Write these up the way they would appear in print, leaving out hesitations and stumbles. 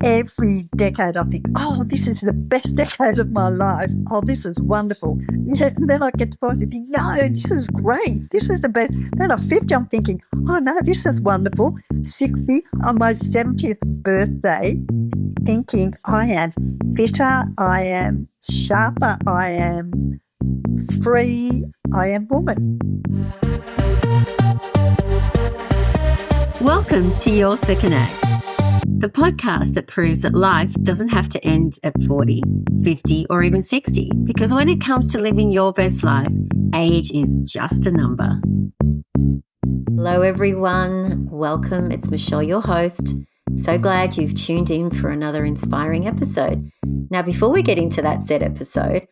every decade I think, oh, this is the best decade of my life. Oh, this is wonderful. Yeah, and then I get to 40 and think, no, this is great. This is the best. Then at 50, I'm thinking, oh, no, this is wonderful. 60, on my 70th birthday, thinking I am fitter, I am sharper, I am free, I am woman. Welcome to Your Second Act, the podcast that proves that life doesn't have to end at 40, 50, or even 60, because when it comes to living your best life, age is just a number. Hello, everyone. Welcome. It's Michelle, your host. So glad you've tuned in for another inspiring episode. Now, before we get into that said episode,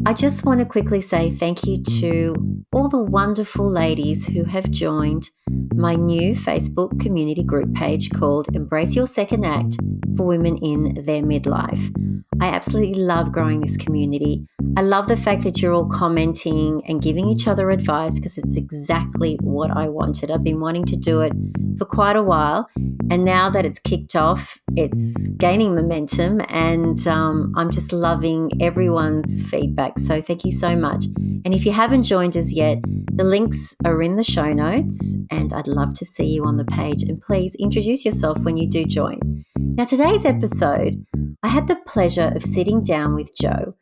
I just want to quickly say thank you to all the wonderful ladies who have joined my new Facebook community group page called Embrace Your Second Act for Women in Their Midlife. I absolutely love growing this community. I love the fact that you're all commenting and giving each other advice because it's exactly what I wanted. I've been wanting to do it for quite a while, and now that it's kicked off, it's gaining momentum, and I'm just loving everyone's feedback. So thank you so much. And if you haven't joined us yet, the links are in the show notes, and I'd love to see you on the page. And please introduce yourself when you do join. Now, today's episode, I had the pleasure of sitting down with Jo,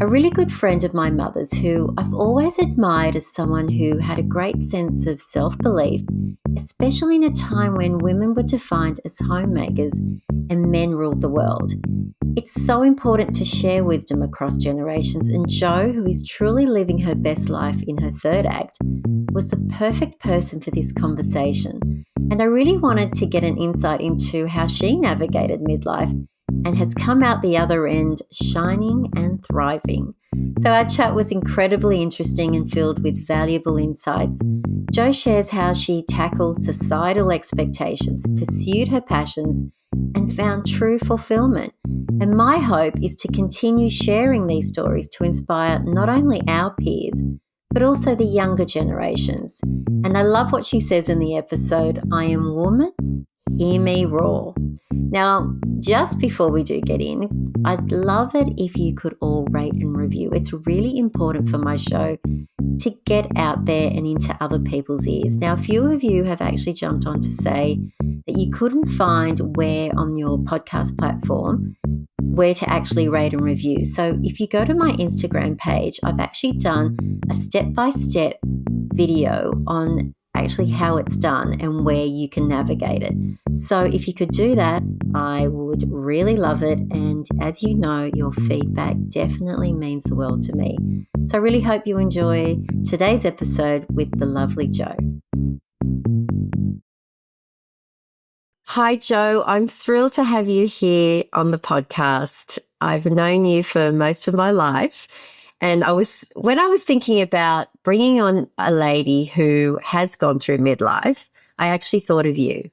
a really good friend of my mother's who I've always admired as someone who had a great sense of self-belief, especially in a time when women were defined as homemakers and men ruled the world. It's so important to share wisdom across generations, and Jo, who is truly living her best life in her third act, was the perfect person for this conversation. And I really wanted to get an insight into how she navigated midlife and has come out the other end shining and thriving. So our chat was incredibly interesting and filled with valuable insights. Jo shares how she tackled societal expectations, pursued her passions, and found true fulfillment. And my hope is to continue sharing these stories to inspire not only our peers, but also the younger generations. And I love what she says in the episode, I am woman, hear me roar. Now, just before we do get in, I'd love it if you could all rate and review. It's really important for my show to get out there and into other people's ears. Now, a few of you have actually jumped on to say that you couldn't find where on your podcast platform where to actually rate and review. So if you go to my Instagram page, I've actually done a step-by-step video on actually how it's done and where you can navigate it. So if you could do that, I would really love it. And as you know, your feedback definitely means the world to me. So I really hope you enjoy today's episode with the lovely Jo. Hi, Jo. I'm thrilled to have you here on the podcast. I've known you for most of my life. And when I was thinking about bringing on a lady who has gone through midlife, I actually thought of you.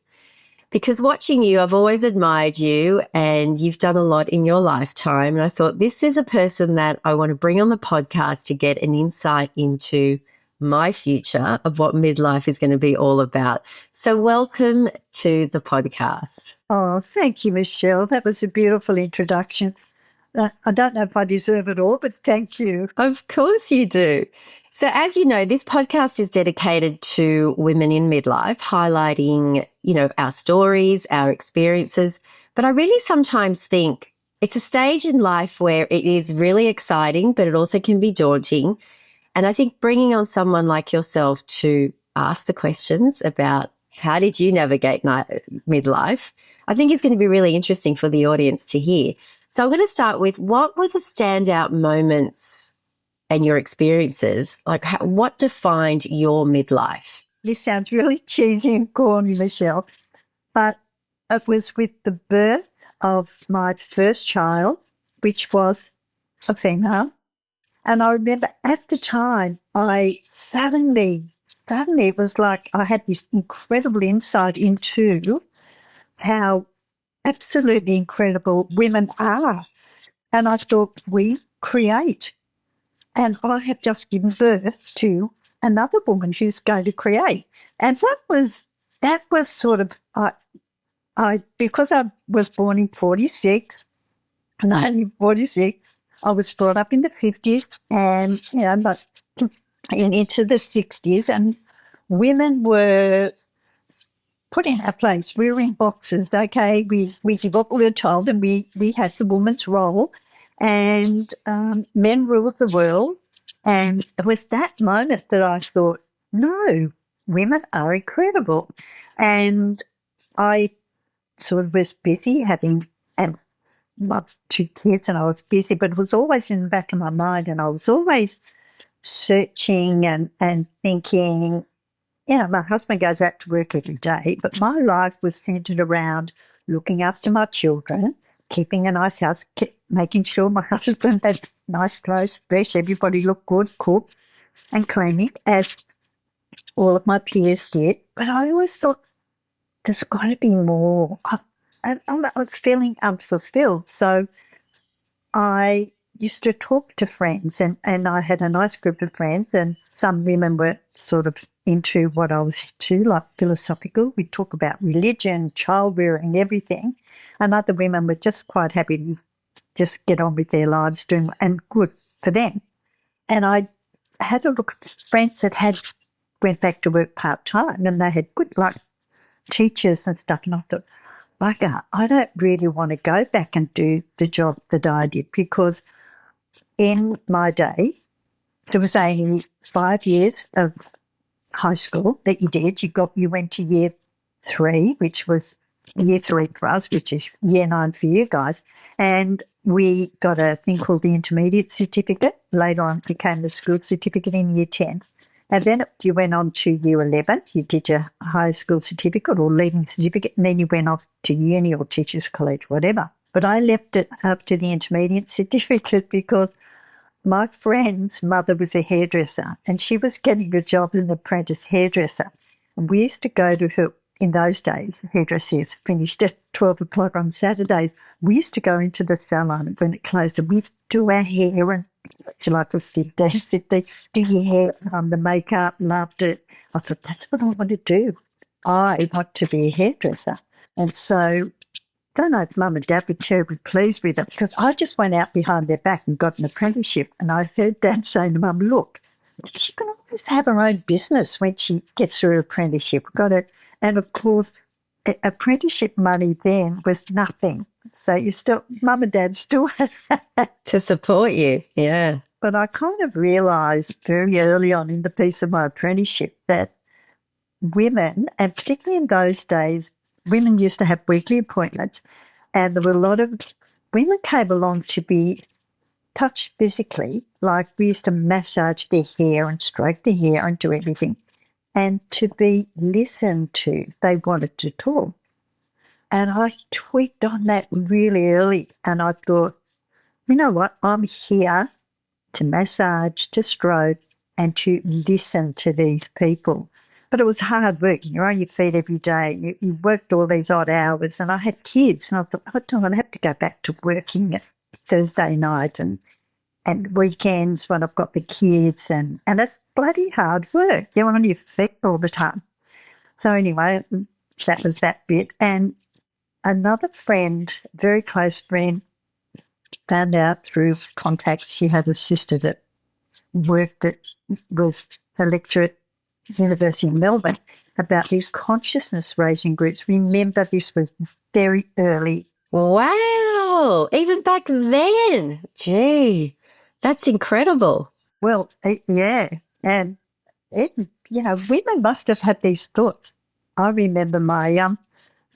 Because watching you, I've always admired you and you've done a lot in your lifetime. And I thought this is a person that I want to bring on the podcast to get an insight into my future of what midlife is going to be all about. So welcome to the podcast. Oh, thank you, Michelle. That was a beautiful introduction. I don't know if I deserve it all, but thank you. Of course you do. So as you know, this podcast is dedicated to women in midlife, highlighting, our stories, our experiences. But I really sometimes think it's a stage in life where it is really exciting, but it also can be daunting. And I think bringing on someone like yourself to ask the questions about how did you navigate midlife, I think is going to be really interesting for the audience to hear. So I'm going to start with, what were the standout moments and your experiences? Like, what defined your midlife? This sounds really cheesy and corny, Michelle, but it was with the birth of my first child, which was a female. And I remember at the time, I suddenly, it was like I had this incredible insight into how absolutely incredible women are. And I thought, we create. And I have just given birth to another woman who's going to create. And that was sort of, because I was born in 46, 1946, I was brought up in the 50s and, but into the 60s, and women were put in our place. We were in boxes. Okay, we did what we were told, and we had the woman's role, and men ruled the world. And it was that moment that I thought, no, women are incredible. And I sort of was busy having my 2 kids, and I was busy, but it was always in the back of my mind, and I was always searching and thinking, my husband goes out to work every day, but my life was centered around looking after my children, keeping a nice house, making sure my husband had nice clothes, fresh, everybody looked good, cooked and cleaning, as all of my peers did. But I always thought, there's got to be more. I'm feeling unfulfilled. So I used to talk to friends, and I had a nice group of friends, and some women were sort of into what I was into, like philosophical. We'd talk about religion, child rearing, everything. And other women were just quite happy to just get on with their lives, doing, and good for them. And I had a look at friends that went back to work part-time, and they had good, like, teachers and stuff. And I thought, bugger, I don't really want to go back and do the job that I did, because in my day, there was only 5 years of high school that you did. You went to year 3, which was year 3 for us, which is year 9 for you guys. And we got a thing called the intermediate certificate. Later on, it became the school certificate in year 10. And then you went on to year 11. You did your high school certificate or leaving certificate, and then you went off to uni or teachers' college, whatever. But I left it up to the intermediate certificate because my friend's mother was a hairdresser, and she was getting a job as an apprentice hairdresser. And we used to go to her, in those days, hairdressers finished at 12 o'clock on Saturdays. We used to go into the salon when it closed, and we'd do our hair, and like for 15, do your hair, the makeup, loved it. I thought, that's what I want to do. I want to be a hairdresser. And so don't know if Mum and Dad were terribly pleased with it, because I just went out behind their back and got an apprenticeship. And I heard Dad saying to Mum, look, she can always have her own business when she gets her apprenticeship. Got it. And of course, apprenticeship money then was nothing. So Mum and Dad still had that to support you. Yeah. But I kind of realised very early on in the piece of my apprenticeship that women, and particularly in those days, women used to have weekly appointments, and there were a lot of women came along to be touched physically, like we used to massage their hair and stroke their hair and do everything, and to be listened to. They wanted to talk. And I tweaked on that really early, and I thought, you know what, I'm here to massage, to stroke, and to listen to these people. But it was hard work. You're on your feet every day. You worked all these odd hours, and I had kids, and I thought, I don't want to have to go back to working Thursday night and weekends when I've got the kids, and it's bloody hard work. You're on your feet all the time. So anyway, that was that bit. And another friend, very close friend, found out through contacts she had a sister that was a lecturer at the University of Melbourne about these consciousness raising groups. Remember, this was very early. Wow. Even back then. Gee, that's incredible. Well, yeah. And, women must have had these thoughts. I remember my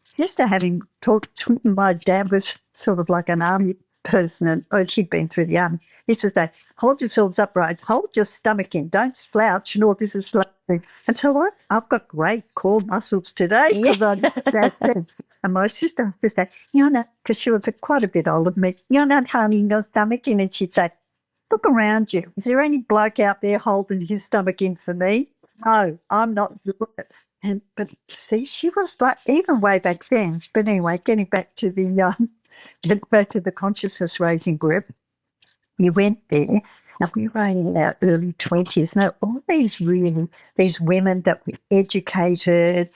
sister having talked to my dad was sort of like an army person, and she'd been through the army. He used to say, hold yourselves upright, hold your stomach in, don't slouch, and all this is slouching. And so I've got great core muscles today, because Dad said. And my sister used to say, you're not, because she was quite a bit older than me, you're not holding your stomach in. And she'd say, look around you. Is there any bloke out there holding his stomach in for me? No, I'm not doing it. But see, she was like, even way back then. But anyway, getting back to the consciousness raising group, you went there, And we were in our early 20s. Now, all these women that we educated,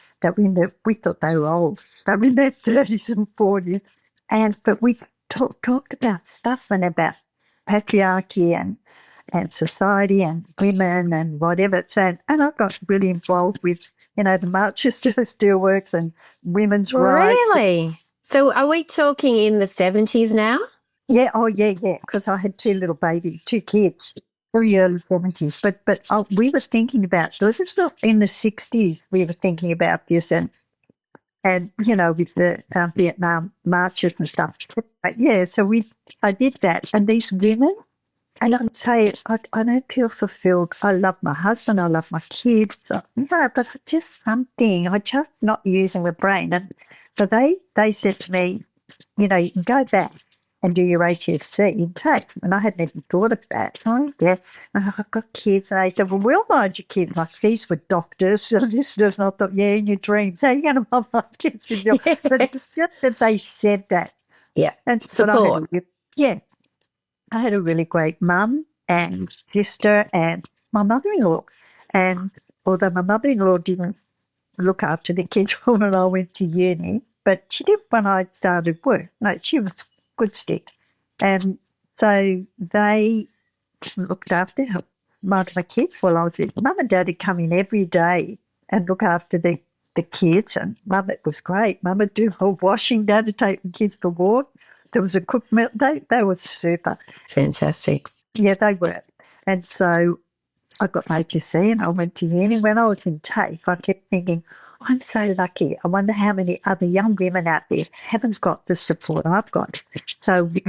we thought they were old. They were in their 30s and 40s. But we talked about stuff and about patriarchy and society and women and whatever. And I got really involved with, the marches to the steelworks and women's rights. Really? So are we talking in the 70s now? Yeah, because I had two kids, very early 70s. But we were thinking about, this was in the 60s, we were thinking about this and with the Vietnam marches and stuff. But yeah, so I did that. And these women, and I'd say, I don't feel fulfilled. I love my husband, I love my kids, but just something, I just not using the brain. And so they said to me, you can go back and do your HSC in tax. And I hadn't even thought of that. Oh, yeah. I've got kids. And they said, well, we'll mind your kids. Like, these were doctors, solicitors. And I thought, yeah, in your dreams, how are you going to mind my kids with your... But it's just that they said that. Yeah. And support. I had a really great mum and sister and my mother-in-law. And although my mother-in-law didn't look after the kids when I went to uni, but she did when I started work. No, she was good stick. And so they looked after my kids while I was in. Mum and Dad would come in every day and look after the kids. And Mum, it was great. Mum would do her washing, Dad would take the kids for walk. There was a cook meal. They were super. Fantastic. Yeah, they were. And so I got my HSC and I went to uni. When I was in TAFE, I kept thinking, I'm so lucky. I wonder how many other young women out there haven't got the support I've got. So we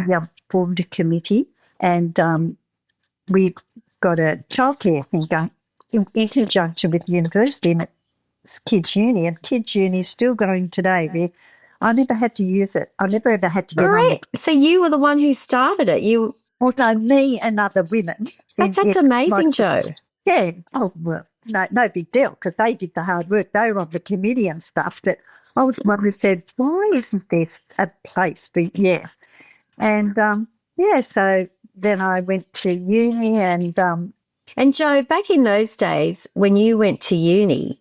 formed a committee and we got a childcare thing going in conjunction with the university, and it's Kids Uni, and Kids Uni is still going today. I never had to use it. I never ever had to get on it. So you were the one who started it. Well, no, me and other women. That's amazing, Jo. Yeah. Oh, well, no big deal, because they did the hard work. They were on the committee and stuff. But I was the one who said, why isn't this a place for, And, so then I went to uni And Jo, back in those days, when you went to uni,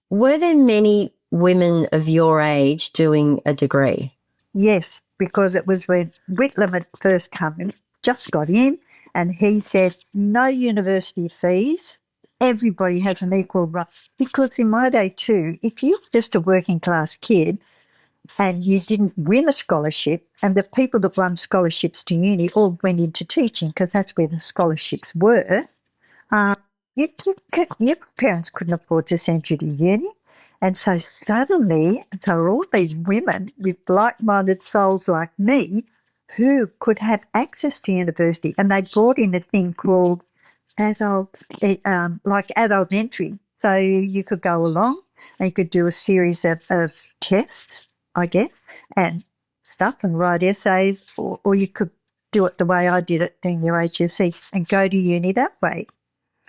were there many women of your age doing a degree? Yes, because it was when Whitlam had first come in, just got in, and he said, no university fees, everybody has an equal right. Because in my day too, if you were just a working class kid and you didn't win a scholarship, and the people that won scholarships to uni all went into teaching because that's where the scholarships were, your parents couldn't afford to send you to uni. And so suddenly, all these women with like-minded souls like me who could have access to university, and they brought in a thing called adult entry. So you could go along and you could do a series of tests, I guess, and stuff and write essays, or you could do it the way I did it, doing your HSC, and go to uni that way.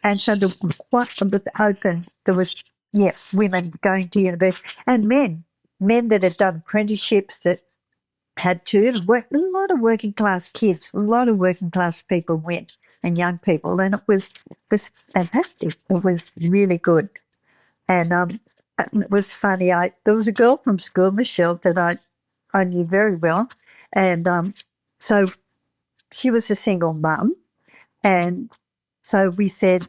And so the was open. There was, women going to university, and men that had done apprenticeships that had to work. A lot of working class kids, a lot of working class people went, and young people, and it was fantastic. It was really good, and it was funny. There was a girl from school, Michelle, that I knew very well, and so she was a single mum, and so we said,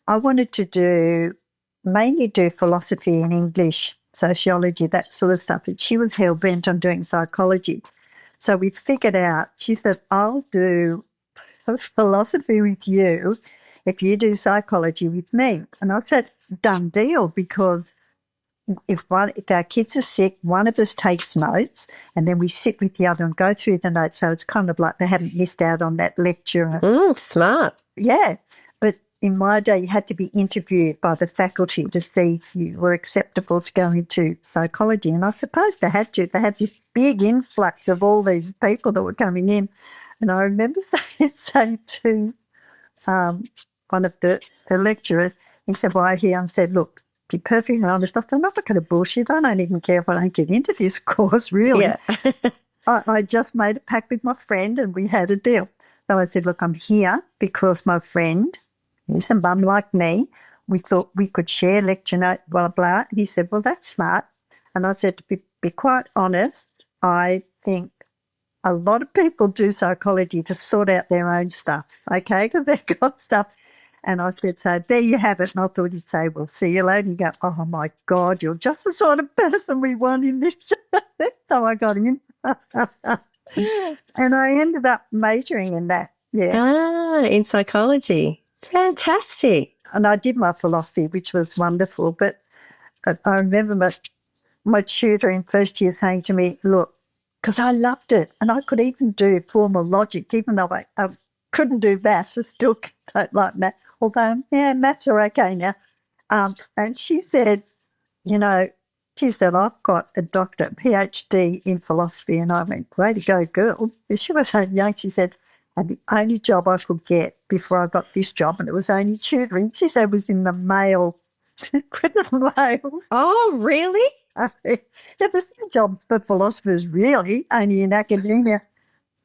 I wanted to mainly do philosophy and English, sociology, that sort of stuff. And she was hell-bent on doing psychology. So we figured out, she said, I'll do philosophy with you if you do psychology with me. And I said, done deal, because if our kids are sick, one of us takes notes and then we sit with the other and go through the notes. So it's kind of like they haven't missed out on that lecture. Smart. Yeah. But in my day, you had to be interviewed by the faculty to see if you were acceptable to go into psychology. And I suppose they had to. They had this big influx of all these people that were coming in. And I remember saying to one of the lecturers, he said, why here? I said, look, be perfectly honest, I thought, I'm not going to bullshit. I don't even care if I don't get into this course, really. Yeah. I just made a pact with my friend and we had a deal. So I said, look, I'm here because my friend, who's a mum like me, we thought we could share lecture note, blah, blah. And he said, well, that's smart. And I said, to be quite honest, I think a lot of people do psychology to sort out their own stuff, okay, because they've got stuff. And I said, so there you have it. And I thought he'd say, well, see you later. And go, oh, my God, you're just the sort of person we want in this. So I got in. And I ended up majoring in that, yeah. In psychology. Fantastic. And I did my philosophy, which was wonderful. But I remember my tutor in first year saying to me, look, because I loved it and I could even do formal logic, even though I couldn't do maths. I still don't like math, although, yeah, maths are okay now. And she said, I've got a doctorate, PhD in philosophy. And I went, way to go, girl. She was so young. She said, and the only job I could get before I got this job, and it was only tutoring, she said, was in the male, criminal males. Oh, really? Yeah, there's no jobs for philosophers, really, only in academia.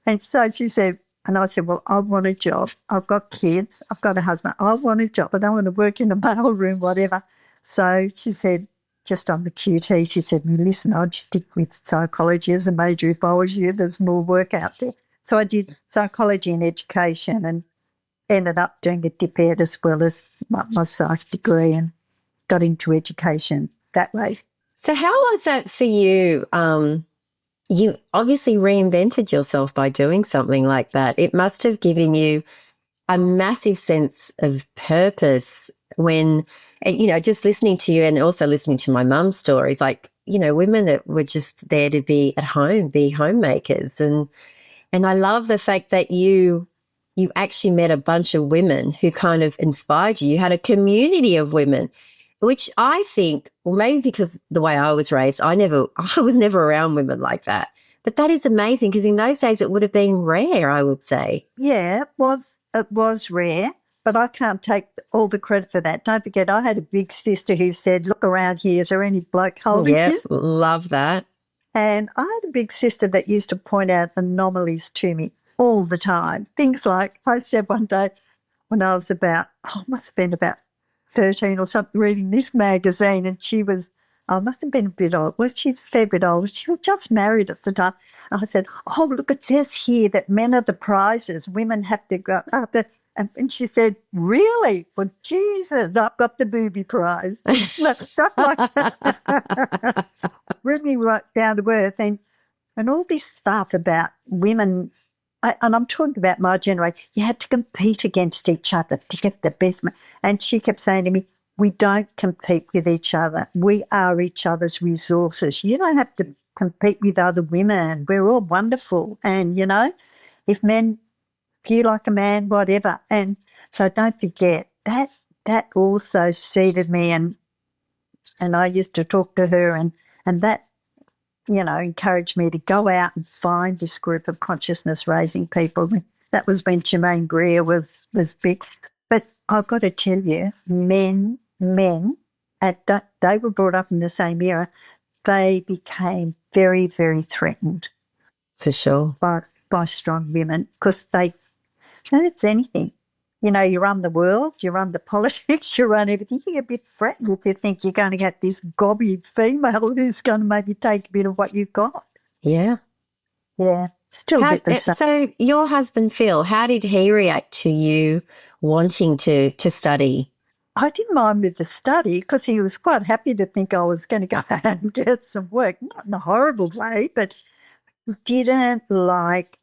And so she said, and I said, well, I want a job. I've got kids. I've got a husband. I want a job. I don't want to work in a mail room, whatever. So she said, just on the QT, she said, listen, I'd stick with psychology as a major if I was you. There's more work out there. So I did psychology and education and ended up doing a dip ed as well as my psych degree and got into education that way. So how was that for you? You obviously reinvented yourself by doing something like that. It must have given you a massive sense of purpose when, just listening to you and also listening to my mum's stories, like, women that were just there to be at home, be homemakers. And I love the fact that you actually met a bunch of women who kind of inspired you. You had a community of women, which I think, well, maybe because the way I was raised, I was never around women like that. But that is amazing because in those days it would have been rare, I would say. Yeah, it was rare, but I can't take all the credit for that. Don't forget, I had a big sister who said, look around here, is there any bloke holding this? Love that. And I had a big sister that used to point out anomalies to me all the time. Things like, I said one day when I was must have been about 13 or something, reading this magazine, and she was, must have been a bit old. Well, she's a fair bit old. She was just married at the time. And I said, oh, look, it says here that men are the prizes. Women have to go after. And she said, really? Well, Jesus, I've got the booby prize. Stuff like that. Really right down to earth. And all this stuff about women, and I'm talking about my generation, you had to compete against each other to get the best. And she kept saying to me, we don't compete with each other. We are each other's resources. You don't have to compete with other women. We're all wonderful. And, if men feel like a man, whatever. And so don't forget, that also seeded me. And I used to talk to her and that, encouraged me to go out and find this group of consciousness raising people. That was when Germaine Greer was big. But I've got to tell you, men, they were brought up in the same era. They became very, very threatened. For sure. By strong women because it's anything. You run the world, you run the politics, you run everything. You get a bit threatened to think you're going to get this gobby female who's going to maybe take a bit of what you've got. Yeah. Yeah, still a bit the same. So your husband, Phil, how did he react to you wanting to study? I didn't mind with the study because he was quite happy to think I was going to go out and get some work, not in a horrible way, but he didn't like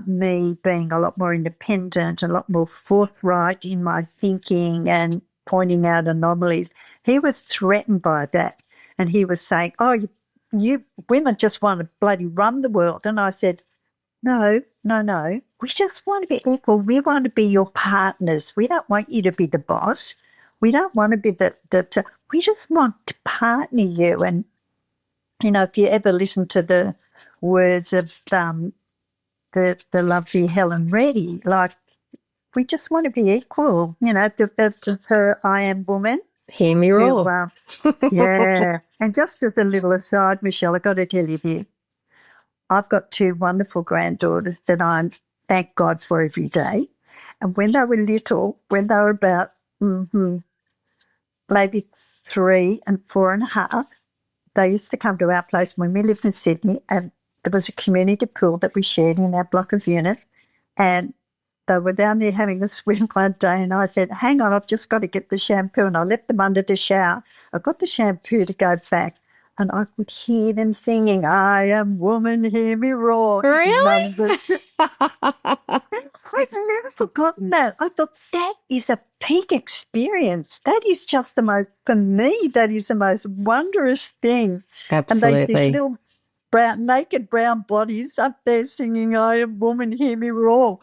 me being a lot more independent, a lot more forthright in my thinking and pointing out anomalies. He was threatened by that. And he was saying, oh, you women just want to bloody run the world. And I said, no. We just want to be equal. We want to be your partners. We don't want you to be the boss. We don't want to be we just want to partner you. And, if you ever listen to the words of the lovely Helen Reddy, like, we just want to be equal, of her I Am Woman. Hear me roar. Yeah. And just as a little aside, Michelle, I've got to tell you this. I've got two wonderful granddaughters that I'm thank God for every day. And when they were little, when they were about maybe 3 and 4.5, they used to come to our place when we lived in Sydney, and there was a community pool that we shared in our block of unit. And they were down there having a swim one day, and I said, hang on, I've just got to get the shampoo. And I left them under the shower. I got the shampoo to go back, and I could hear them singing, I am woman, hear me roar. Really? I've never forgotten that. I thought that is a peak experience. That is just the most, for me, that is the most wondrous thing. Absolutely. And these little naked brown bodies up there singing, I am woman, hear me roar.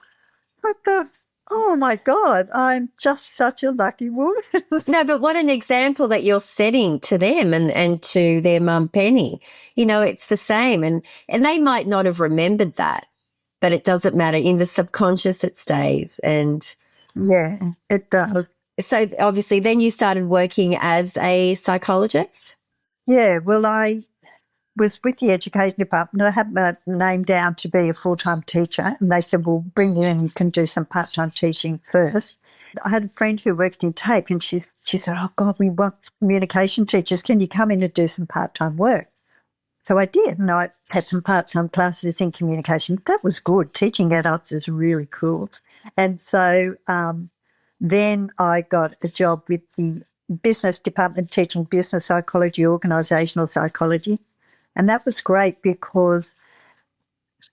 I thought, oh my God, I'm just such a lucky woman. No, but what an example that you're setting to them and to their mum Penny. You know, it's the same. And they might not have remembered that, but it doesn't matter. In the subconscious, it stays. And yeah, it does. so obviously then you started working as a psychologist? Yeah, well, I was with the education department. I had my name down to be a full-time teacher, and they said, well, bring you in, you can do some part-time teaching first. I had a friend who worked in TAFE, and she said, oh, God, we want communication teachers. Can you come in and do some part-time work? So I did, and I had some part-time classes in communication. That was good. Teaching adults is really cool. And so then I got a job with the business department teaching business psychology, organisational psychology. And that was great because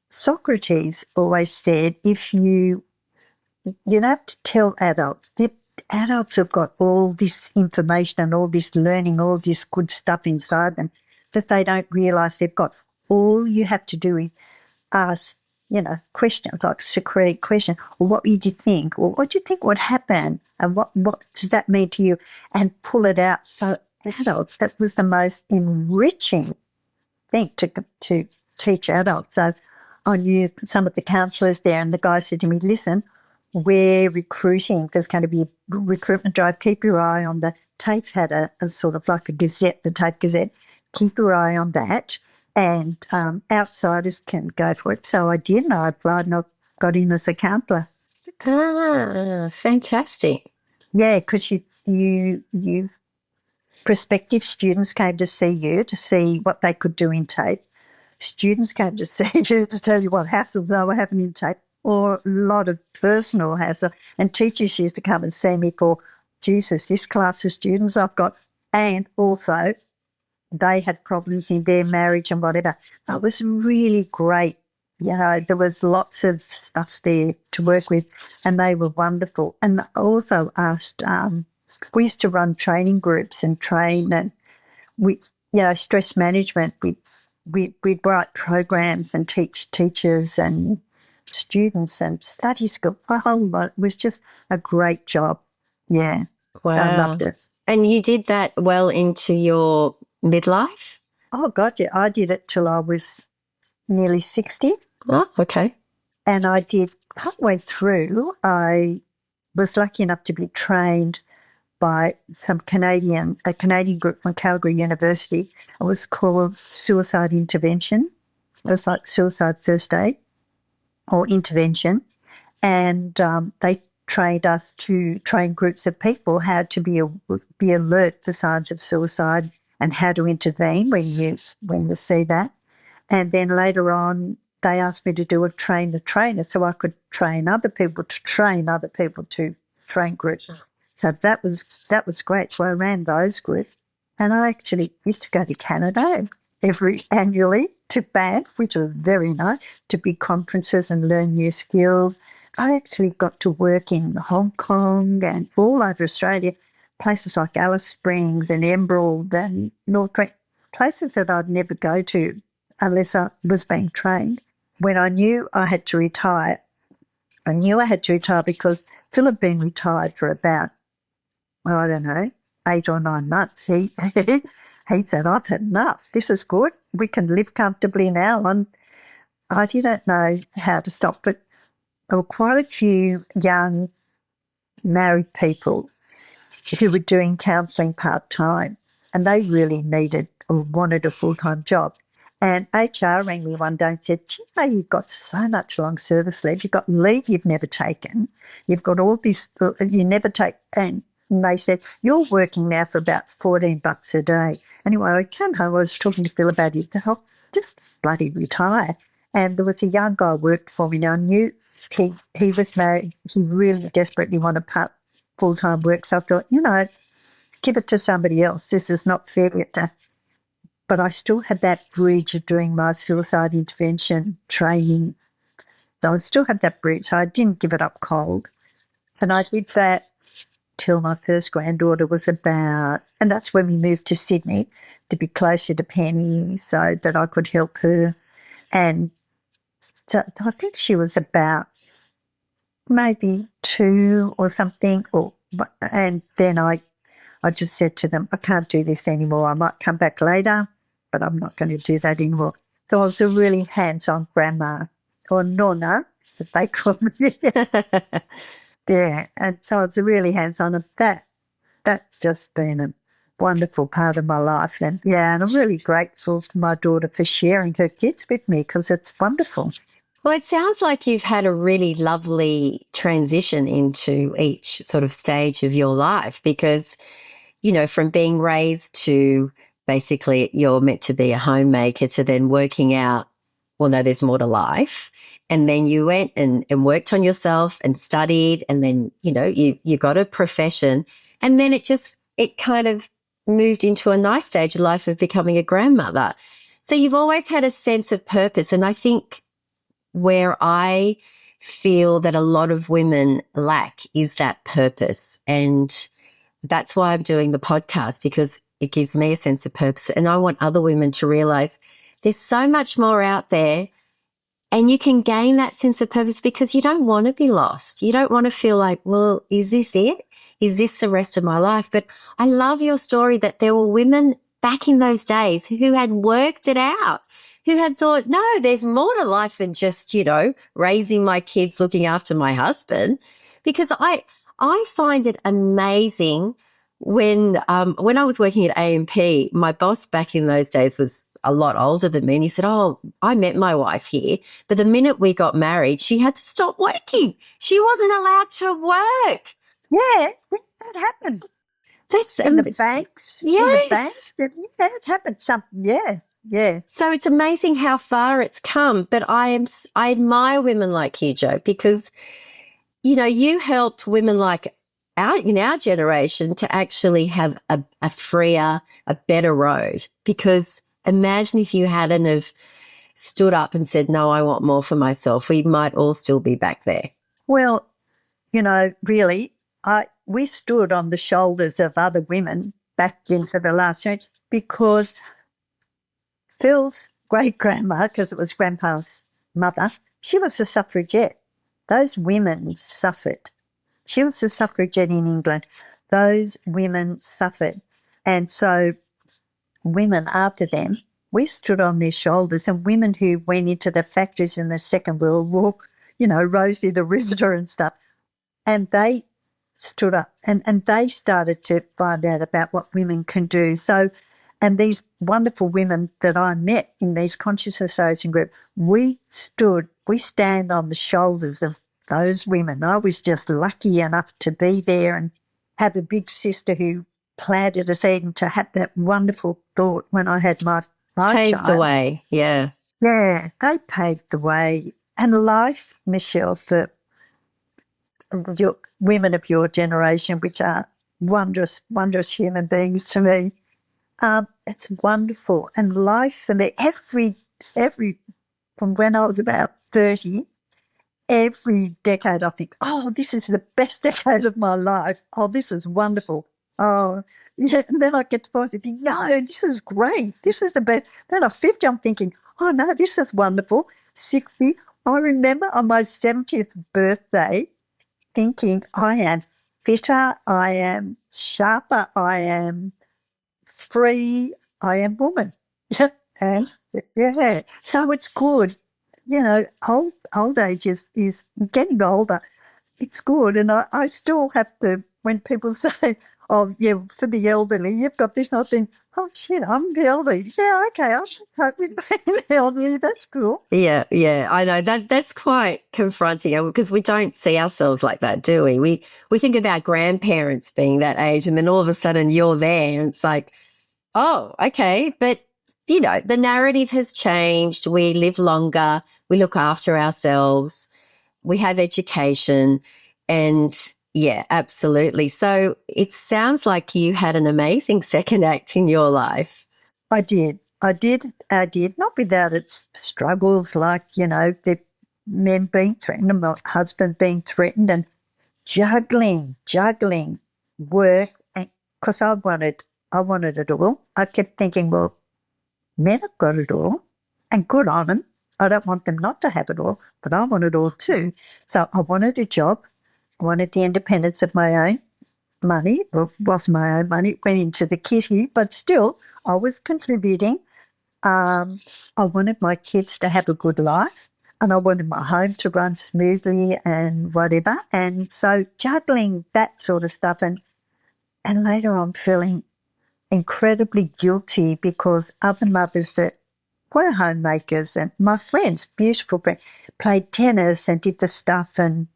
Socrates always said, if you don't have to tell adults, the adults have got all this information and all this learning, all this good stuff inside them that they don't realise they've got. All you have to do is ask, questions like Socratic question. Well, what did you think? Or what do you think would happen? And what does that mean to you? And pull it out. So adults, that was the most enriching thing to teach adults. So I knew some of the counsellors there, and the guy said to me, listen, we're recruiting. There's going to be a recruitment drive. Keep your eye on the TAFE had a sort of like a gazette, the TAFE Gazette. Keep your eye on that, and outsiders can go for it. So I did, and I applied, and I got in as a counsellor. Ah, fantastic. Yeah, because you prospective students came to see you to see what they could do in TAFE. Students came to see you to tell you what hassle they were having in TAFE, or a lot of personal hassle. And teachers used to come and see me for, Jesus, this class of students I've got. And also they had problems in their marriage and whatever. It was really great. There was lots of stuff there to work with, and they were wonderful. And I also asked, we used to run training groups and train, and stress management. We'd write programs and teach teachers and students and study school. A whole lot. It was just a great job. Yeah. Wow. I loved it. And you did that well into your midlife? Oh, God, yeah. I did it till I was nearly 60. Oh, okay. And I did partway through, I was lucky enough to be trained by a Canadian group from Calgary University. It was called suicide intervention. It was like suicide first aid or intervention. And they trained us to train groups of people how to be alert for signs of suicide and how to intervene when you see that. And then later on, they asked me to do a train the trainer, so I could train other people to train other people to train groups. So that was great. So I ran those groups, and I actually used to go to Canada annually to Banff, which was very nice, to big conferences and learn new skills. I actually got to work in Hong Kong and all over Australia, places like Alice Springs and Emerald and North Creek, places that I'd never go to unless I was being trained. When I knew I had to retire, because Phil had been retired for about, 8 or 9 months. He said, I've had enough. This is good. We can live comfortably now. And I didn't know how to stop, but there were quite a few young married people who were doing counselling part-time, and they really needed or wanted a full-time job. And HR rang me one day and said, "Do you know you've got so much long service leave? You've got leave you've never taken. You've got all this you never take." And they said, "You're working now for about $14 a day." Anyway, I came home. I was talking to Phil about his health. Just bloody retire. And there was a young guy who worked for me. Now I knew he was married. He really desperately wanted full-time work. So I thought, give it to somebody else. This is not fair. But I still had that bridge of doing my suicide intervention training. So I still had that bridge. So I didn't give it up cold. And I did that till my first granddaughter was about, and that's when we moved to Sydney to be closer to Penny so that I could help her. And so I think she was about maybe 2 or something. And then I just said to them, "I can't do this anymore. I might come back later, but I'm not going to do that anymore." So I was a really hands-on grandma, or nonna, as they call me. Yeah, and so it's a really hands-on, and that's just been a wonderful part of my life. And I'm really grateful to my daughter for sharing her kids with me because it's wonderful. Well, it sounds like you've had a really lovely transition into each sort of stage of your life because, from being raised to basically you're meant to be a homemaker to then working out, well, no, there's more to life. And then you went and worked on yourself and studied, and then, you got a profession, and then it kind of moved into a nice stage of life of becoming a grandmother. So you've always had a sense of purpose. And I think where I feel that a lot of women lack is that purpose. And that's why I'm doing the podcast, because it gives me a sense of purpose. And I want other women to realize there's so much more out there. And you can gain that sense of purpose because you don't want to be lost. You don't want to feel like, well, is this it? Is this the rest of my life? But I love your story that there were women back in those days who had worked it out, who had thought, no, there's more to life than just, raising my kids, looking after my husband. Because I find it amazing when I was working at AMP, my boss back in those days was a lot older than me. And he said, "Oh, I met my wife here, but the minute we got married, she had to stop working. She wasn't allowed to work." Yeah, that happened. That's in the banks. Yes. In the banks. Yeah, it happened. Something. Yeah. So it's amazing how far it's come. But I admire women like you, Jo, because, you helped women like in our generation to actually have a freer, a better road. Because imagine if you hadn't have stood up and said, "No, I want more for myself," we might all still be back there. Well, really, we stood on the shoulders of other women back into the last century because Phil's great-grandma, because it was Grandpa's mother, she was a suffragette. Those women suffered. She was a suffragette in England. Those women suffered. And so women after them, we stood on their shoulders, and women who went into the factories in the Second World War, Rosie the Riveter and stuff, and they stood up and they started to find out about what women can do. So, and these wonderful women that I met in these conscious association group, we stand on the shoulders of those women. I was just lucky enough to be there and have a big sister who planted a seed and to have that wonderful thought when I had my Paved child. the way, yeah. Yeah, they paved the way. And life, Michelle, for women of your generation, which are wondrous, wondrous human beings to me, it's wonderful. And life for me, every from when I was about 30, every decade I think, "Oh, this is the best decade of my life. Oh, this is wonderful. Oh, yeah." And then I get to point and think, "No, this is great. This is the best." Then at 50, I'm thinking, "Oh, no, this is wonderful." 60, I remember on my 70th birthday thinking, "I am fitter, I am sharper, I am free, I am woman." And yeah, so it's good. Old age is getting older. It's good. And I still have to, when people say, "Oh, yeah, for the elderly, you've got this," and I think, oh, shit, I'm the elderly. Yeah, okay, I'll cope with being the elderly. That's cool. Yeah, yeah, I know that's quite confronting because we don't see ourselves like that, do we? We think of our grandparents being that age, and then all of a sudden you're there, and it's like, oh, okay. But the narrative has changed. We live longer. We look after ourselves. We have education, and yeah, absolutely. So it sounds like you had an amazing second act in your life. I did. Not without its struggles, like, the men being threatened and my husband being threatened and juggling work. Because I wanted it all. I kept thinking, well, men have got it all and good on them. I don't want them not to have it all, but I want it all too. So I wanted a job. I wanted the independence of my own money. Well, it wasn't my own money. It went into the kitty, but still I was contributing. I wanted my kids to have a good life and I wanted my home to run smoothly and whatever. And so juggling that sort of stuff and later on feeling incredibly guilty because other mothers that were homemakers and my friends, beautiful friends, played tennis and did the stuff and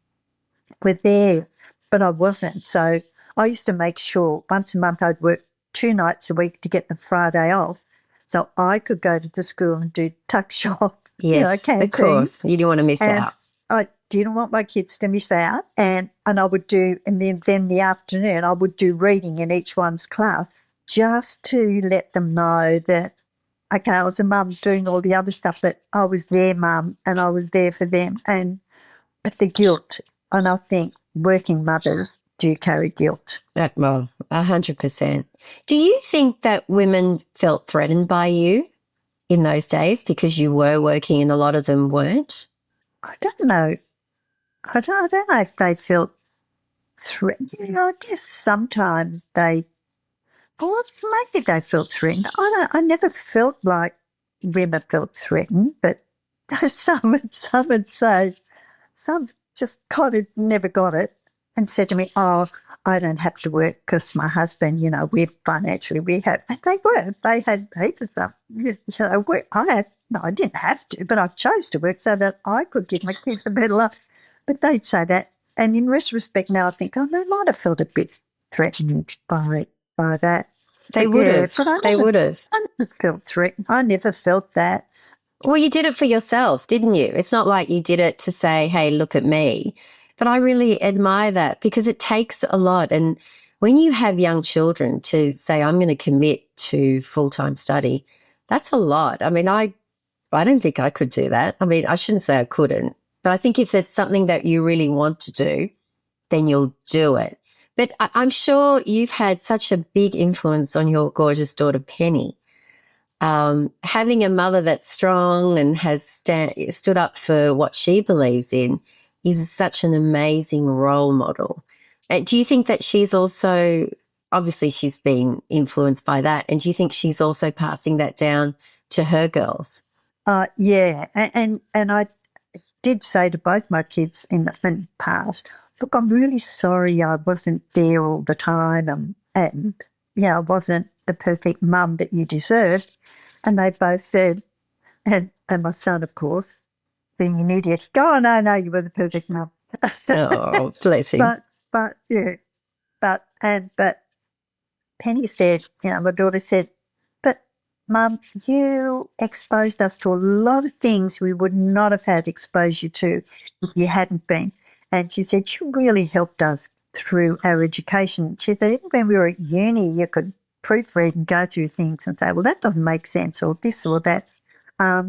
were there, but I wasn't. So I used to make sure once a month I'd work 2 nights a week to get the Friday off so I could go to the school and do tuck shop, Yes, canteen. of course. You didn't want to miss out. I didn't want my kids to miss out and I would do, and then the afternoon I would do reading in each one's class just to let them know that, okay, I was a mum doing all the other stuff, but I was their mum and I was there for them. And but the guilt, and I think working mothers do carry guilt. Well, 100%. Do you think that women felt threatened by you in those days because you were working and a lot of them weren't? I don't know. I don't know if they felt threatened. I guess sometimes well, maybe they felt threatened. I never felt like women felt threatened, but some would say, some just kind of never got it and said to me, oh, I don't have to work because my husband, we're financially, we have, and they had heaps of stuff. So I didn't have to, but I chose to work so that I could give my kids a better life. But they'd say that. And in retrospect now I think, oh, they might have felt a bit threatened by that. They would have. They would have. I never felt threatened. I never felt that. Well, you did it for yourself, didn't you? It's not like you did it to say, hey, look at me. But I really admire that because it takes a lot. And when you have young children to say, I'm going to commit to full-time study, that's a lot. I mean, I don't think I could do that. I mean, I shouldn't say I couldn't, but I think if it's something that you really want to do, then you'll do it. But I'm sure you've had such a big influence on your gorgeous daughter, Penny. Having a mother that's strong and has stood up for what she believes in is such an amazing role model. Do you think that she's also, obviously she's been influenced by that, and do you think she's also passing that down to her girls? Yeah, and I did say to both my kids in the past, look, I'm really sorry I wasn't there all the time and I wasn't the perfect mum that you deserved. And they both said, and my son, of course, being an idiot, oh, no, you were the perfect mum. Oh, bless him. But Penny said, my daughter said, but Mum, you exposed us to a lot of things we would not have had exposed you to if you hadn't been. And she said, you really helped us through our education. She said, even when we were at uni, you could proofread and go through things and say, well, that doesn't make sense, or this or that.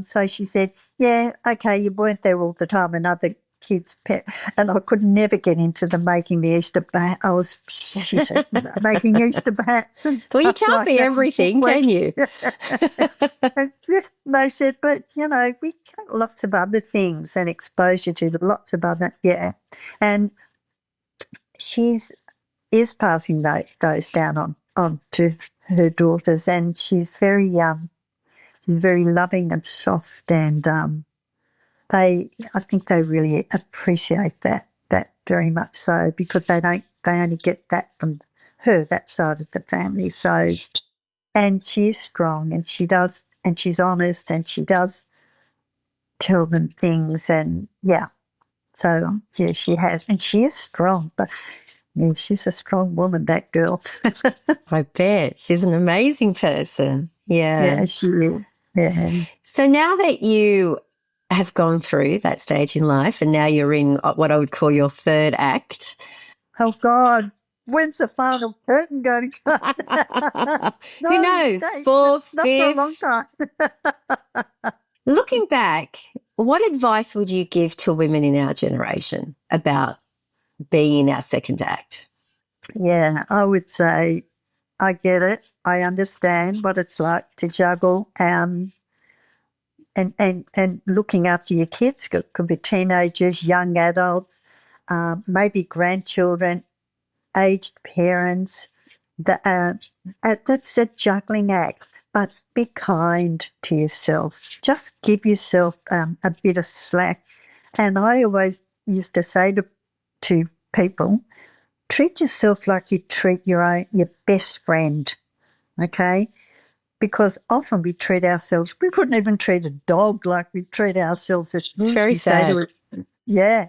So she said, yeah, okay, you weren't there all the time and other kids' and I could never get into the making the Easter bat. She said, making Easter bats and stuff. Well, you can't like be that. everything, can you? They said, but, we got lots of other things and exposure to lots of other, And is passing those down on to her daughters, and she's very loving and soft, and I think they really appreciate that very much so, because they only get that from her, that side of the family. So And she is strong, and she's honest, and she does tell them things, and yeah. So yeah, she has, and she is strong, but yeah, she's a strong woman, that girl. I bet. She's an amazing person. Yeah. Yeah, she is. Yeah. So now that you have gone through that stage in life and now you're in what I would call your third act. Oh God, when's the final curtain going to come? Who No, knows? Dave, Fourth, not for a fifth. long time. Looking back, what advice would you give to women in our generation about being in our second act? Yeah, I would say I get it. I understand what it's like to juggle and looking after your kids. Could be teenagers, young adults, maybe grandchildren, aged parents. That's a juggling act. But be kind to yourself. Just give yourself a bit of slack. And I always used to say to people, treat yourself like you treat your best friend, okay? Because often we treat ourselves, we wouldn't even treat a dog like we treat ourselves as It's humans. very We say to sad. it, yeah,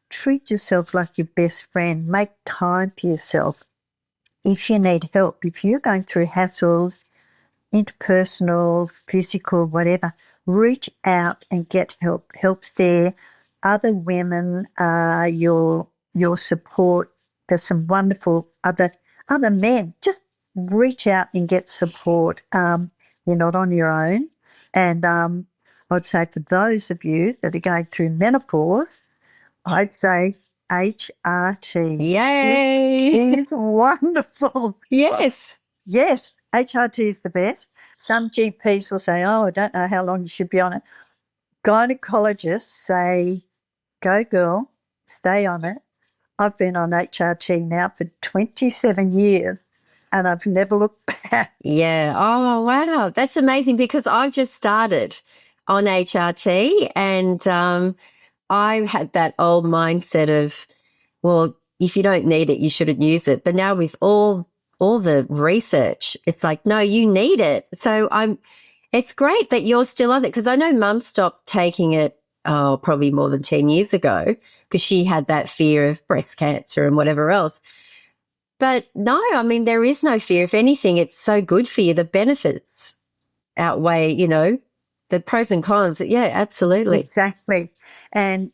treat yourself like your best friend. Make time for yourself. If you need help, if you're going through hassles, interpersonal, physical, whatever, reach out and get help. Help's there. Other women are your support. There's some wonderful other men. Just reach out and get support. You're not on your own. And I'd say for those of you that are going through menopause, I'd say HRT. Yay! It is wonderful. Yes. Yes, HRT is the best. Some GPs will say, oh, I don't know how long you should be on it. Gynecologists say, go girl, stay on it. I've been on HRT now for 27 years and I've never looked back. Yeah. Oh, wow. That's amazing because I've just started on HRT and I had that old mindset of, well, if you don't need it, you shouldn't use it. But now with all the research, it's like, no, you need it. So it's great that you're still on it because I know Mum stopped taking it probably more than 10 years ago because she had that fear of breast cancer and whatever else. But no, I mean, there is no fear. If anything, it's so good for you. The benefits outweigh, the pros and cons. Yeah, absolutely. Exactly. And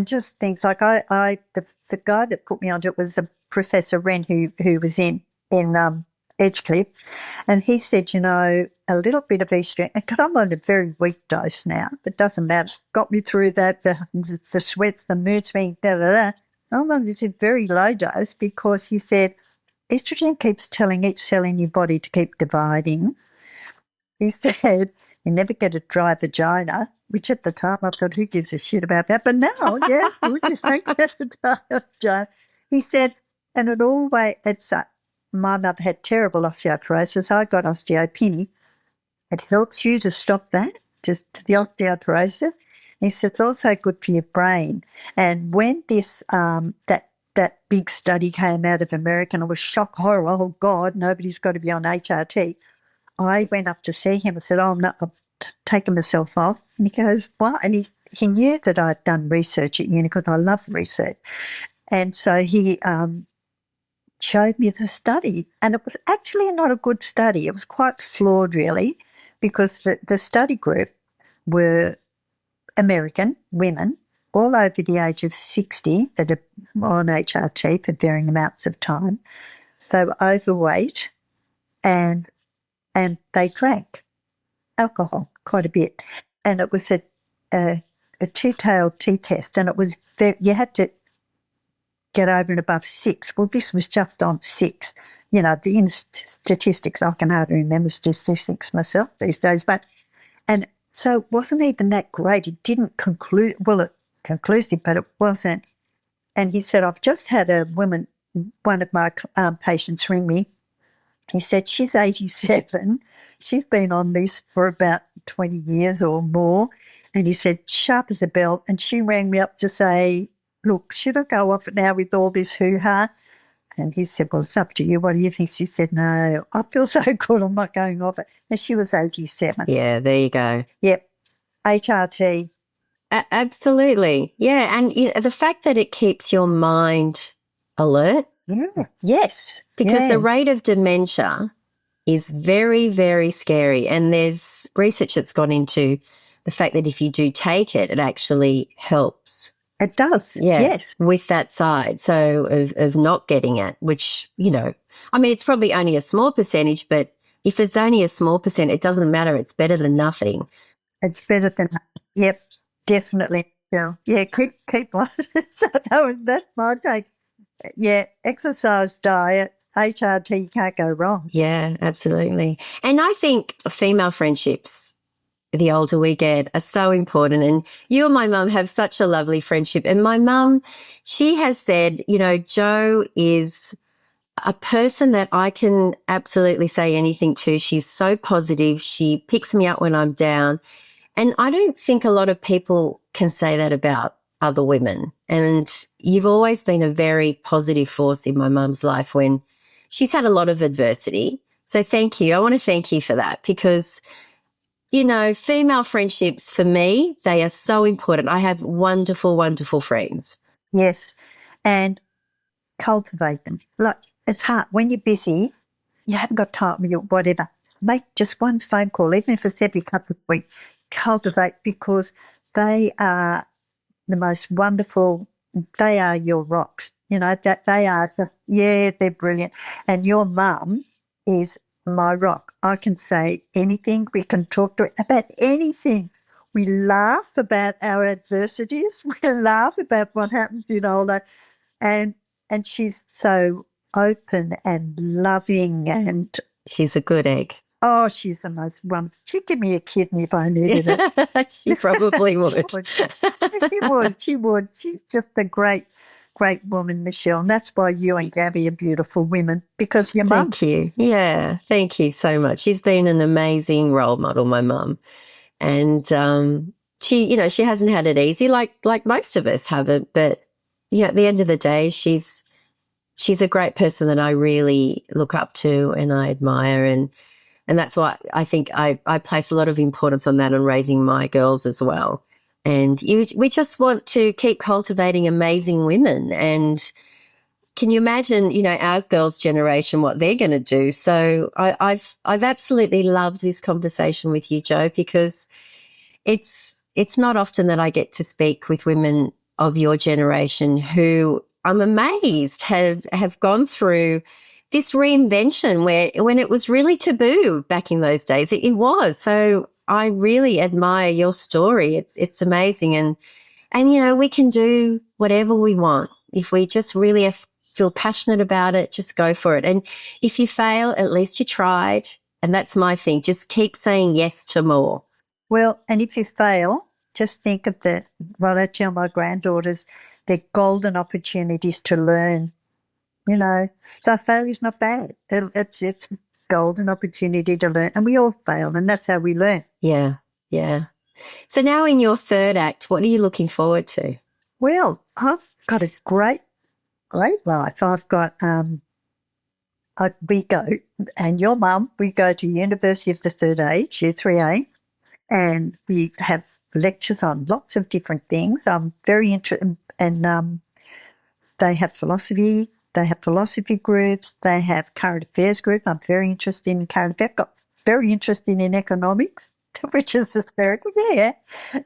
just things like the guy that put me onto it was a Professor Wren who was in Edgecliff, and he said, a little bit of estrogen, because I'm on a very weak dose now, but it doesn't matter. Got me through that, the sweats, the mood swing, da. I'm on this very low dose because he said estrogen keeps telling each cell in your body to keep dividing. He said you never get a dry vagina, which at the time I thought, who gives a shit about that? But now, yeah, we just don't get a dry vagina. He said, and my mother had terrible osteoporosis. I got osteopenia. It helps you to stop that, just the osteoporosis. He said it's also good for your brain. And when this that big study came out of America, and I was shocked, horror, oh God, nobody's got to be on HRT. I went up to see him and said, oh, no, I've taken myself off. And he goes, why? And he knew that I'd done research at uni because I love research. And so he showed me the study. And it was actually not a good study. It was quite flawed, really, because the study group were American women all over the age of 60 that are on HRT for varying amounts of time. They were overweight and they drank alcohol quite a bit. And it was a two-tailed T-test, and it was you had to get over and above 6. Well, this was just on 6. The statistics, I can hardly remember statistics myself these days, and so it wasn't even that great. It didn't conclude, conclusive, but it wasn't. And he said, I've just had one of my patients ring me. He said, she's 87. She's been on this for about 20 years or more. And he said, sharp as a bell. And she rang me up to say, look, should I go off now with all this hoo-ha? And he said, well, it's up to you. What do you think? She said, no, I feel so good. I'm not going off it. And she was 87. Yeah, there you go. Yep. HRT. Absolutely. Yeah. And the fact that it keeps your mind alert. Yeah. Yes. Because the rate of dementia is very, very scary. And there's research that's gone into the fact that if you do take it, it actually helps. It does. Yeah, yes. With that side. So of not getting it, which, I mean, it's probably only a small percentage, but if it's only a small percent, it doesn't matter. It's better than nothing. It's better than, yep, definitely. Yeah, keep on. So that's my take. Yeah, exercise, diet, HRT, you can't go wrong. Yeah, absolutely. And I think female friendships, the older we get, are so important. And you and my mum have such a lovely friendship. And my mum, she has said, Jo is a person that I can absolutely say anything to. She's so positive. She picks me up when I'm down. And I don't think a lot of people can say that about other women. And you've always been a very positive force in my mum's life when she's had a lot of adversity. So thank you. I want to thank you for that because, female friendships for me, they are so important. I have wonderful, wonderful friends. Yes. And cultivate them. Like, it's hard. When you're busy, you haven't got time or whatever. Make just one phone call, even if it's every couple of weeks. Cultivate because they are the most wonderful, they are your rocks. That they are just, they're brilliant. And your mum is my rock. I can say anything. We can talk to her about anything. We laugh about our adversities. We can laugh about what happens, all that. And she's so open and loving and... She's a good egg. Oh, she's the most wonderful. She'd give me a kidney if I needed it. She probably would. She would. She's just a great woman, Michelle. And that's why you and Gabby are beautiful women, because your mum. Thank you. Yeah, thank you so much. She's been an amazing role model, my mum. And she, she hasn't had it easy like most of us haven't. But, at the end of the day, she's a great person that I really look up to and I admire. And that's why I think I place a lot of importance on that, on raising my girls as well. And we just want to keep cultivating amazing women. And can you imagine, our girls' generation, what they're going to do? So I've absolutely loved this conversation with you, Jo, because it's not often that I get to speak with women of your generation who I'm amazed have gone through this reinvention when it was really taboo back in those days. It was. So I really admire your story. It's amazing. And we can do whatever we want. If we just really feel passionate about it, just go for it. And if you fail, at least you tried. And that's my thing. Just keep saying yes to more. Well, and if you fail, just think of what I tell my granddaughters, they're golden opportunities to learn. So failure's not bad. It's a golden opportunity to learn. And we all fail, and that's how we learn. Yeah, yeah. So now in your third act, what are you looking forward to? Well, I've got a great life. I've got, we go, and your mum, we go to University of the Third Age, Year 3A, and we have lectures on lots of different things. I'm very interested, and they have philosophy. They have philosophy groups. They have current affairs group. I'm very interested in current affairs. Got very interested in economics, which is hysterical. Yeah,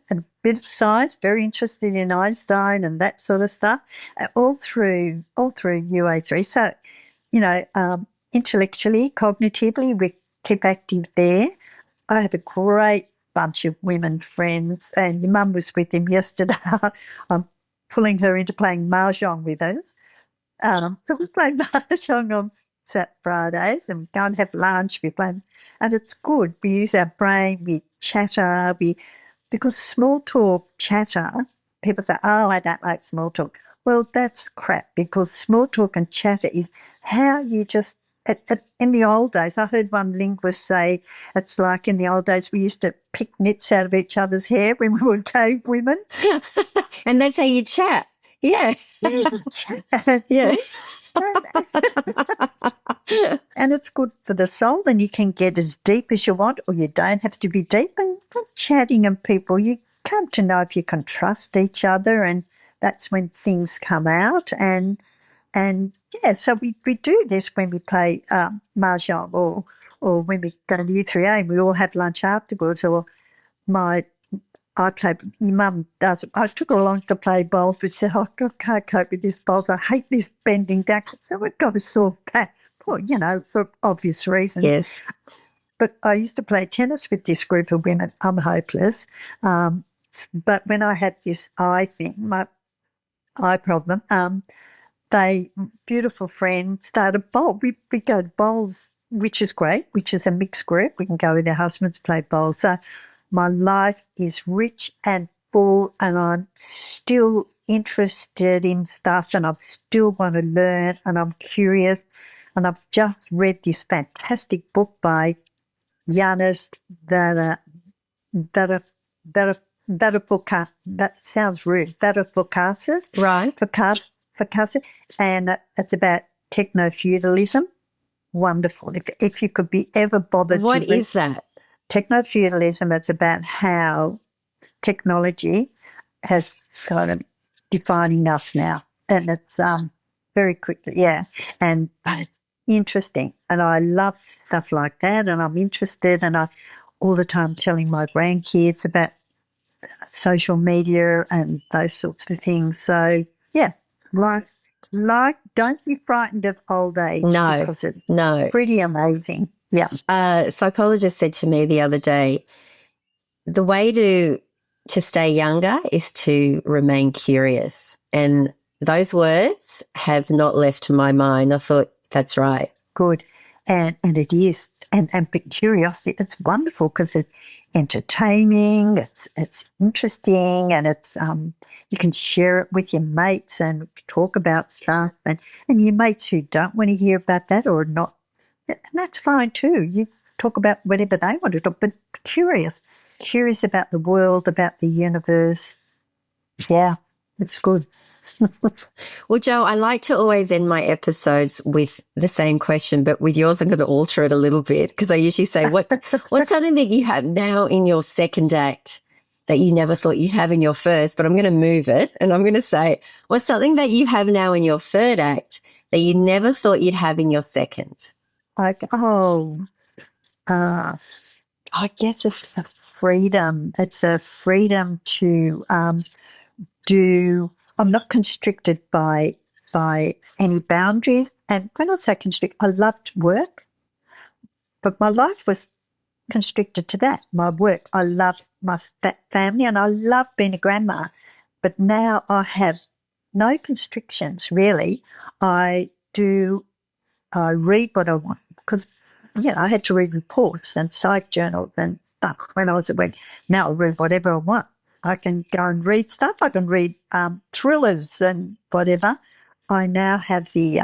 and a bit of science. Very interested in Einstein and that sort of stuff. All through UA3. So, intellectually, cognitively, we keep active there. I have a great bunch of women friends, and your mum was with him yesterday. I'm pulling her into playing mahjong with us. So we play mahjong on Fridays, and we go and have lunch. We play, and it's good. We use our brain. We chatter. Because small talk, chatter. People say, "Oh, I don't like small talk." Well, that's crap. Because small talk and chatter is how you just. In the old days, I heard one linguist say, it's like in the old days we used to pick nits out of each other's hair when we were cave women. And that's how you chat. Yeah. Yeah. And it's good for the soul, and you can get as deep as you want, or you don't have to be deep. And chatting and people, you come to know if you can trust each other, and that's when things come out. And yeah, so we do this when we play mahjong, or when we go to U3A and we all have lunch afterwards, or I play, my mum does. I took her along to play bowls, but she said, oh, I can't cope with this bowls. I hate this bending back. So we've got a sore back, well, for obvious reasons. Yes. But I used to play tennis with this group of women. I'm hopeless. But when I had this eye thing, my eye problem, beautiful friends, started bowl. We go to bowls, which is great, which is a mixed group. We can go with our husbands, play bowls. So my life is rich and full, and I'm still interested in stuff, and I still want to learn, and I'm curious. And I've just read this fantastic book by Yanis that sounds rude, Varoufakis. Right. Fakasi, and it's about techno-feudalism. Wonderful. If you could be ever bothered What is that? Techno-feudalism, it's about how technology has kind of defining us now. And it's very quickly, yeah. But it's interesting. And I love stuff like that, and I'm interested, and I all the time telling my grandkids about social media and those sorts of things. So, yeah, don't be frightened of old age. No, because it's no. pretty amazing. Yeah. A psychologist said to me the other day, the way to stay younger is to remain curious. And those words have not left my mind. I thought, that's right. Good. And it is. And curiosity, it's wonderful because it's entertaining, it's interesting, and it's you can share it with your mates and talk about stuff, and your mates who don't want to hear about that or not, and that's fine too. You talk about whatever they want to talk, but curious about the world, about the universe. Yeah, it's good. Well, Jo, I like to always end my episodes with the same question, but with yours, I'm going to alter it a little bit, because I usually say, what's something that you have now in your second act that you never thought you'd have in your first? But I'm going to move it, and I'm going to say, what's something that you have now in your third act that you never thought you'd have in your second? I guess it's a freedom. It's a freedom to do. I'm not constricted by any boundaries. And when I say constrict, I loved work, but my life was constricted to that. My work, I love my family, and I love being a grandma. But now I have no constrictions, really. I read what I want, because, I had to read reports and psych journals and stuff when I was at work. Now I read whatever I want. I can go and read stuff. I can read thrillers and whatever. I now have the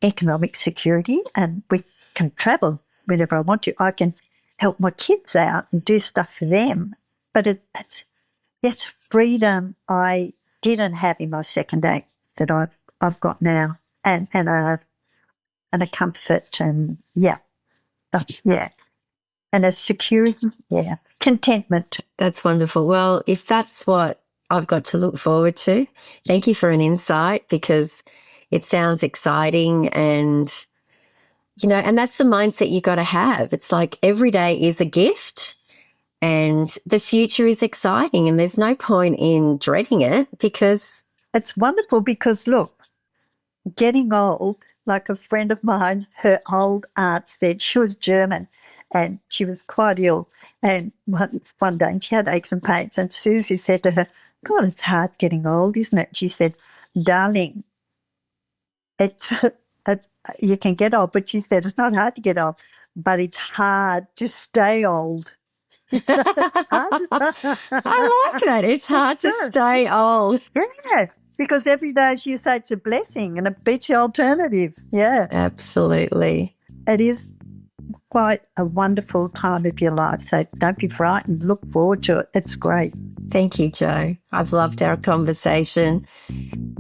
economic security, and we can travel whenever I want to. I can help my kids out and do stuff for them. But it's freedom I didn't have in my second act that I've got now, and a comfort, and and a security, contentment. That's wonderful. Well, if that's what I've got to look forward to, thank you for an insight, because it sounds exciting, and, and that's the mindset you got to have. It's like every day is a gift, and the future is exciting, and there's no point in dreading it, because it's wonderful. Because look, getting old, like a friend of mine, her old aunt said, she was German, and she was quite ill. And one day, and she had aches and pains, and Susie said to her, God, it's hard getting old, isn't it? She said, darling, it's you can get old, but she said, it's not hard to get old, but it's hard to stay old. I like that. It's hard to stay old. Yeah, because every day, as you say, it's a blessing, and it beats the alternative. Yeah. Absolutely. It is quite a wonderful time of your life. So don't be frightened. Look forward to it. It's great. Thank you, Jo. I've loved our conversation.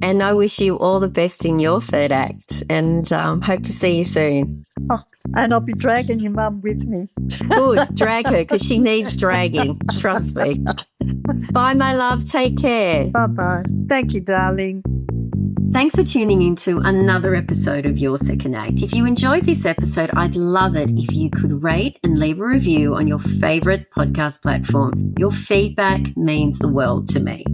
And I wish you all the best in your third act and hope to see you soon. Oh, and I'll be dragging your mum with me. Good, drag her because she needs dragging. Trust me. Bye, my love. Take care. Bye-bye. Thank you, darling. Thanks for tuning in to another episode of Your Second Act. If you enjoyed this episode, I'd love it if you could rate and leave a review on your favorite podcast platform. Your feedback means the world to me.